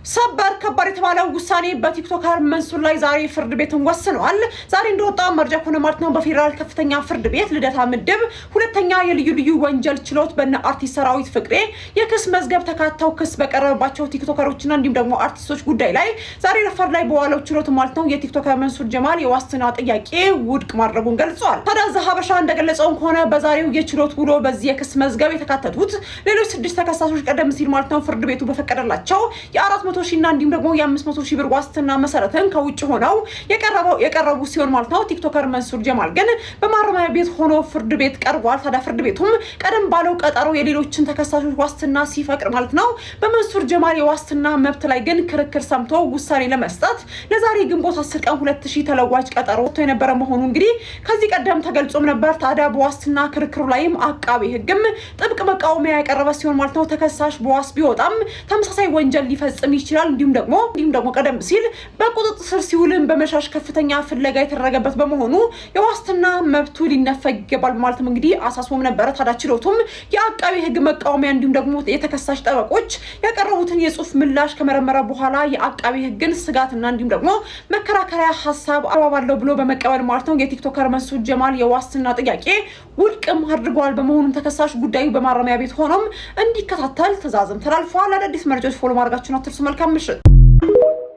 ሰበር ከባድ የተባለው ውሳኔ በቲክቶከር መንሱር ላይ ዛሬ ፍርድ ቤትን ወስኗል። ዛሬ እንደወጣ መረጃ ሆነ ማለት ነው በፌደራል ከፍተኛ ፍርድ ቤት ልደታ ምድብ ሁለተኛ የልዩ ወንጀል ችሎት በእነ አርቲስት ሰራዊት ፍቅሬ የክስ መዝገብ ተካተው ክስ በቀረበባቸው ቲክቶከሮችና እንዲሁም ደግሞ አርቲስቶች ጉዳይ ላይ ዛሬ ረፋድ ላይ በዋለው ችሎት ማለት ነው የቲክቶከር መንሱር ጀማል የዋስትና ጥያቄ ውድቅ ማድረጉን ገልጿል። ታዲያ ዘሀበሻ እንደገለጸው ከሆነ በዛሬው የችሎት ውሎ በዚህ የክስ መዝገብ የተካተቱት ሌሎች 6 ተከሳሾች ቀደም ሲል ማለት ነው ፍርድ ቤቱ በፈቀደላቸው የ400 ሺና እንዲሁም ደግሞ የ500 ሺህ ብር ዋስትና መሰረትን ከውጭ ሆነው የቀረቡ ሲሆን ማለት ነው ቲክቶከር መንሱር ጀማል ግን በማረሚያ ቤት ሆኖ ፍርድ ቤት ቀርቧል። ታዲያ ፍርድ ቤቱም ቀደም ባለው ቀጠሮ የሌሎችን ተከሳሾች ዋስትና ሲፈቅድ ማለት ነው በመንሱር ጀማል የዋስትና መብት ላይ ግን ክርክር ሰምቶ ውሳኔ ለመስጠት ለዛሬ ግንቦት 10 ቀን 2000 ተለዋጭ ቀጠሮ ወጥቶ የነበረ መሆኑ እንግዲህ ከዚህ ቀደም ተገልጾም ነበር። ታዲያ በዋስትና ክርክሩ ላይም አቃቤ ሕግም ጥብቅ መቃወሚያ ያቀረበ ሲሆን ማለት ነው ተከሳሽ በዋስ ቢወጣም ተመሳሳይ ወንጀል ሊፈጽም ይችላል እንዲሁም ደግሞ ቀደም ሲል በቁጥጥር ስር ሲውልም በመሻሽ ከፍተኛ ፍለጋ የተደረገበት በመሆኑ የዋስትና መብቱ ሊነፈግ ይገባል በማለትም እንግዲህ አሳስቦም ነበር። ታዲያ ችሎቱም የአቃቤ ሕግ መቃወሚያ እንዲሁም ደግሞ የተከሳሽ ጠበቆች ያቀረቡትን የጽሁፍ ምላሽ ከመረመረ በኋላ የአቃቤ ሕግን ስጋትና እንዲሁም ደግሞ መከራከሪያ ሐሳብ አባባለው ብሎ በመቀበል ማለት ነው የቲክቶከር መንሱር ጀማል የዋስትና ጥያቄ ውድቅም አድርገዋል። በመሆኑም ተከሳሽ ጉዳዩ በማረሚያ ቤት ሆኖም እንዲከታተል ትዕዛዝም ተላልፏል። አዳዲስ መረጃዎች ፎሎ ማድረጋችሁን አትርሱ። መልካም ምሽት።